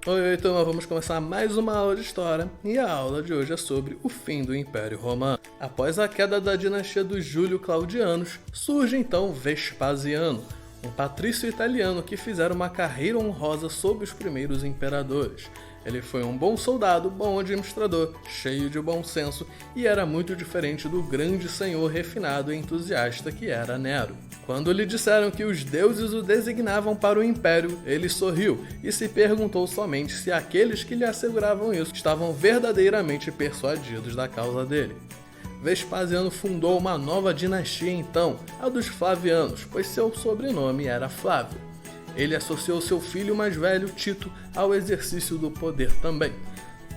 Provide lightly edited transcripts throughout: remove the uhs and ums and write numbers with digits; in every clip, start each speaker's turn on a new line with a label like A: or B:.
A: Oi, turma, vamos começar mais uma aula de história e a aula de hoje é sobre o fim do Império Romano. Após a queda da dinastia dos Júlio-Claudianos, surge então Vespasiano, um patrício italiano que fizera uma carreira honrosa sob os primeiros imperadores. Ele foi um bom soldado, bom administrador, cheio de bom senso e era muito diferente do grande senhor refinado e entusiasta que era Nero. Quando lhe disseram que os deuses o designavam para o império, ele sorriu e se perguntou somente se aqueles que lhe asseguravam isso estavam verdadeiramente persuadidos da causa dele. Vespasiano fundou uma nova dinastia então, a dos Flavianos, pois seu sobrenome era Flávio. Ele associou seu filho mais velho, Tito, ao exercício do poder também.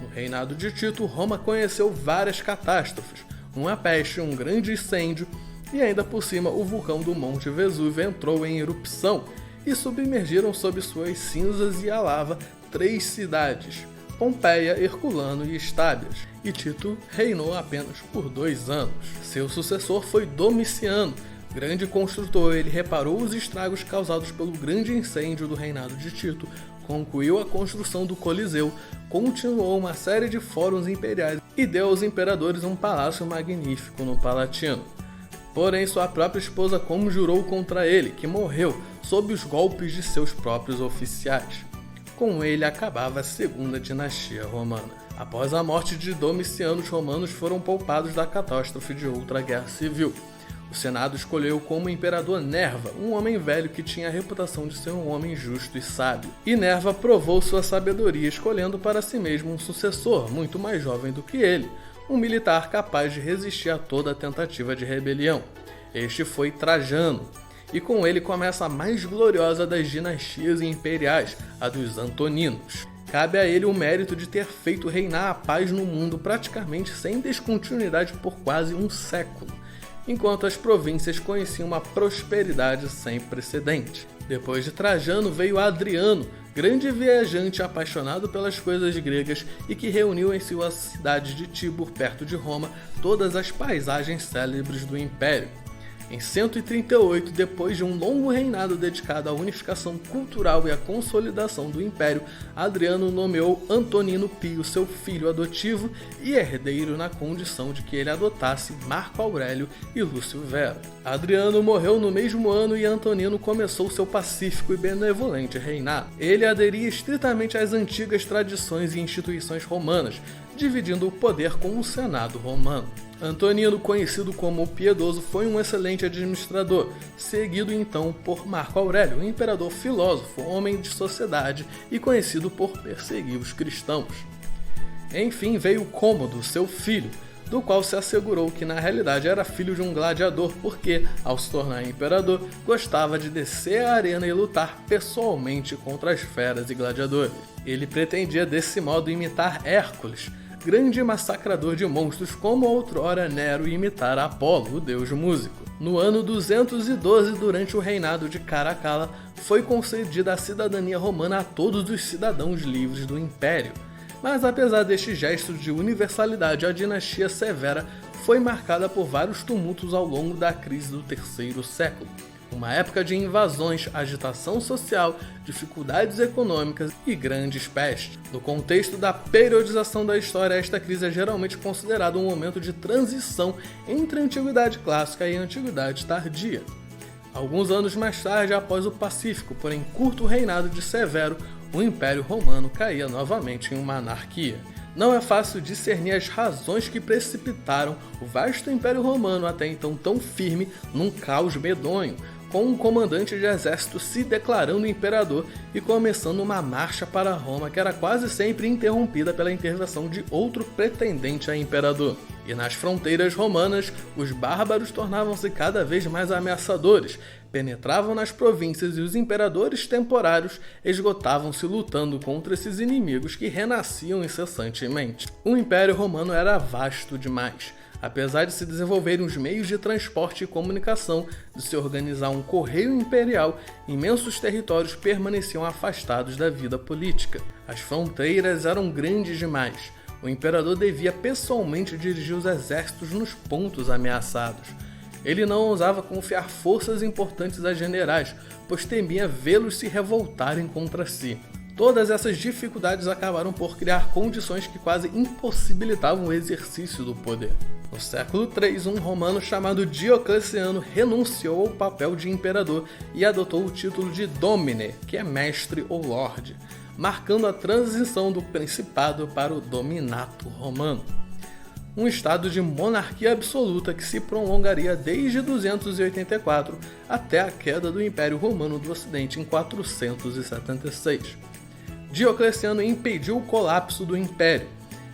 A: No reinado de Tito, Roma conheceu várias catástrofes, uma peste, um grande incêndio, e ainda por cima o vulcão do Monte Vesúvio entrou em erupção e submergiram sob suas cinzas e a lava 3 cidades, Pompeia, Herculano e Estábias, e Tito reinou apenas por 2 anos. Seu sucessor foi Domiciano, grande construtor. Ele reparou os estragos causados pelo grande incêndio do reinado de Tito, concluiu a construção do Coliseu, continuou uma série de fóruns imperiais e deu aos imperadores um palácio magnífico no Palatino. Porém, sua própria esposa conjurou contra ele, que morreu sob os golpes de seus próprios oficiais. Com ele acabava a segunda dinastia romana. Após a morte de Domiciano, os romanos foram poupados da catástrofe de outra guerra civil. O Senado escolheu como imperador Nerva, um homem velho que tinha a reputação de ser um homem justo e sábio. E Nerva provou sua sabedoria escolhendo para si mesmo um sucessor, muito mais jovem do que ele, um militar capaz de resistir a toda tentativa de rebelião. Este foi Trajano, e com ele começa a mais gloriosa das dinastias imperiais, a dos Antoninos. Cabe a ele o mérito de ter feito reinar a paz no mundo praticamente sem descontinuidade por quase um século, enquanto as províncias conheciam uma prosperidade sem precedente. Depois de Trajano veio Adriano, grande viajante apaixonado pelas coisas gregas e que reuniu em sua cidade de Tibur, perto de Roma, todas as paisagens célebres do Império. Em 138, depois de um longo reinado dedicado à unificação cultural e à consolidação do Império, Adriano nomeou Antonino Pio seu filho adotivo e herdeiro na condição de que ele adotasse Marco Aurélio e Lúcio Vero. Adriano morreu no mesmo ano e Antonino começou seu pacífico e benevolente reinado. Ele aderia estritamente às antigas tradições e instituições romanas, dividindo o poder com o Senado romano. Antonino, conhecido como o Piedoso, foi um excelente administrador, seguido então por Marco Aurélio, um imperador filósofo, homem de sociedade e conhecido por perseguir os cristãos. Enfim veio Cômodo, seu filho, do qual se assegurou que na realidade era filho de um gladiador porque, ao se tornar imperador, gostava de descer à arena e lutar pessoalmente contra as feras e gladiadores. Ele pretendia desse modo imitar Hércules, grande massacrador de monstros, como outrora Nero imitara Apolo, o deus músico. No ano 212, durante o reinado de Caracalla, foi concedida a cidadania romana a todos os cidadãos livres do Império. Mas apesar deste gesto de universalidade, a dinastia Severa foi marcada por vários tumultos ao longo da crise do terceiro século. Uma época de invasões, agitação social, dificuldades econômicas e grandes pestes. No contexto da periodização da história, esta crise é geralmente considerada um momento de transição entre a Antiguidade Clássica e a Antiguidade Tardia. Alguns anos mais tarde, após o pacífico, porém curto reinado de Severo, o Império Romano caía novamente em uma anarquia. Não é fácil discernir as razões que precipitaram o vasto Império Romano, até então tão firme, num caos medonho, com um comandante de exército se declarando imperador e começando uma marcha para Roma que era quase sempre interrompida pela intervenção de outro pretendente a imperador. E nas fronteiras romanas, os bárbaros tornavam-se cada vez mais ameaçadores, penetravam nas províncias e os imperadores temporários esgotavam-se lutando contra esses inimigos que renasciam incessantemente. O Império Romano era vasto demais. Apesar de se desenvolverem os meios de transporte e comunicação, de se organizar um correio imperial, imensos territórios permaneciam afastados da vida política. As fronteiras eram grandes demais. O imperador devia pessoalmente dirigir os exércitos nos pontos ameaçados. Ele não ousava confiar forças importantes a generais, pois temia vê-los se revoltarem contra si. Todas essas dificuldades acabaram por criar condições que quase impossibilitavam o exercício do poder. No século III, um romano chamado Diocleciano renunciou ao papel de imperador e adotou o título de Domine, que é mestre ou lorde, marcando a transição do principado para o dominato romano. Um estado de monarquia absoluta que se prolongaria desde 284 até a queda do Império Romano do Ocidente em 476. Diocleciano impediu o colapso do Império,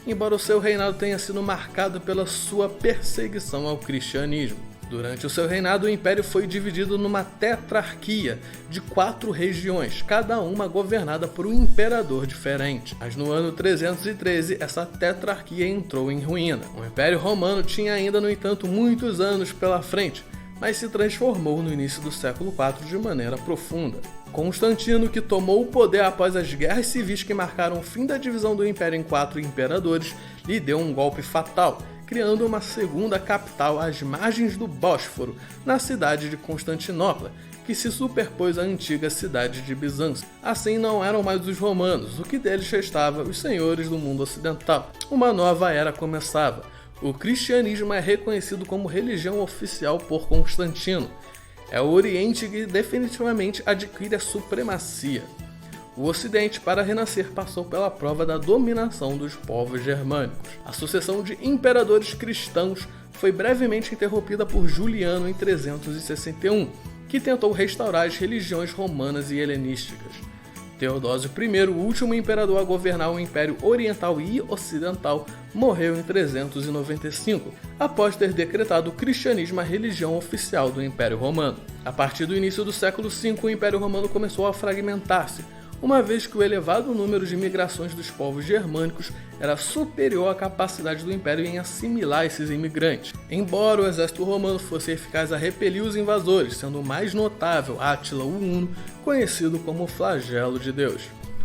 A: embora o seu reinado tenha sido marcado pela sua perseguição ao cristianismo. Durante o seu reinado, o Império foi dividido numa tetrarquia de 4 regiões, cada uma governada por um imperador diferente. Mas no ano 313, essa tetrarquia entrou em ruína. O Império Romano tinha ainda, no entanto, muitos anos pela frente, mas se transformou no início do século IV de maneira profunda. Constantino, que tomou o poder após as guerras civis que marcaram o fim da divisão do Império em 4 imperadores, lhe deu um golpe fatal, criando uma segunda capital às margens do Bósforo, na cidade de Constantinopla, que se superpôs à antiga cidade de Bizâncio. Assim não eram mais os romanos, o que deles restava os senhores do mundo ocidental. Uma nova era começava. O cristianismo é reconhecido como religião oficial por Constantino. É o Oriente que definitivamente adquire a supremacia. O Ocidente, para renascer, passou pela prova da dominação dos povos germânicos. A sucessão de imperadores cristãos foi brevemente interrompida por Juliano em 361, que tentou restaurar as religiões romanas e helenísticas. Teodósio I, o último imperador a governar o Império Oriental e Ocidental, morreu em 395, após ter decretado o cristianismo a religião oficial do Império Romano. A partir do início do século V, o Império Romano começou a fragmentar-se, uma vez que o elevado número de migrações dos povos germânicos era superior à capacidade do Império em assimilar esses imigrantes. Embora o exército romano fosse eficaz a repelir os invasores, sendo o mais notável Átila o Huno, conhecido como o flagelo de Deus.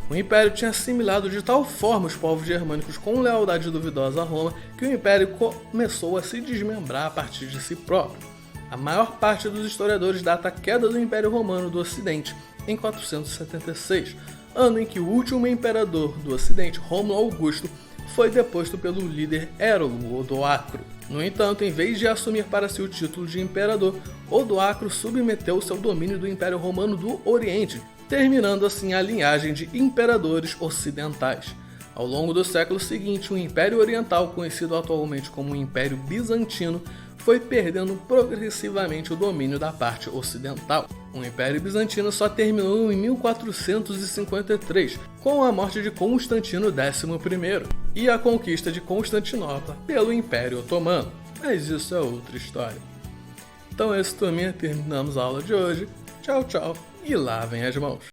A: O Império tinha assimilado de tal forma os povos germânicos com lealdade duvidosa a Roma que o Império começou a se desmembrar a partir de si próprio. A maior parte dos historiadores data a queda do Império Romano do Ocidente em 476, ano em que o último imperador do Ocidente, Rômulo Augusto, foi deposto pelo líder Hérolo Odoacro. No entanto, em vez de assumir para si o título de imperador, Odoacro submeteu seu domínio do Império Romano do Oriente, terminando assim a linhagem de imperadores ocidentais. Ao longo do século seguinte, o Império Oriental, conhecido atualmente como o Império Bizantino, foi perdendo progressivamente o domínio da parte ocidental. O Império Bizantino só terminou em 1453, com a morte de Constantino XI e a conquista de Constantinopla pelo Império Otomano. Mas isso é outra história. Então é isso, turminha. Terminamos a aula de hoje. Tchau, tchau e lavem as mãos.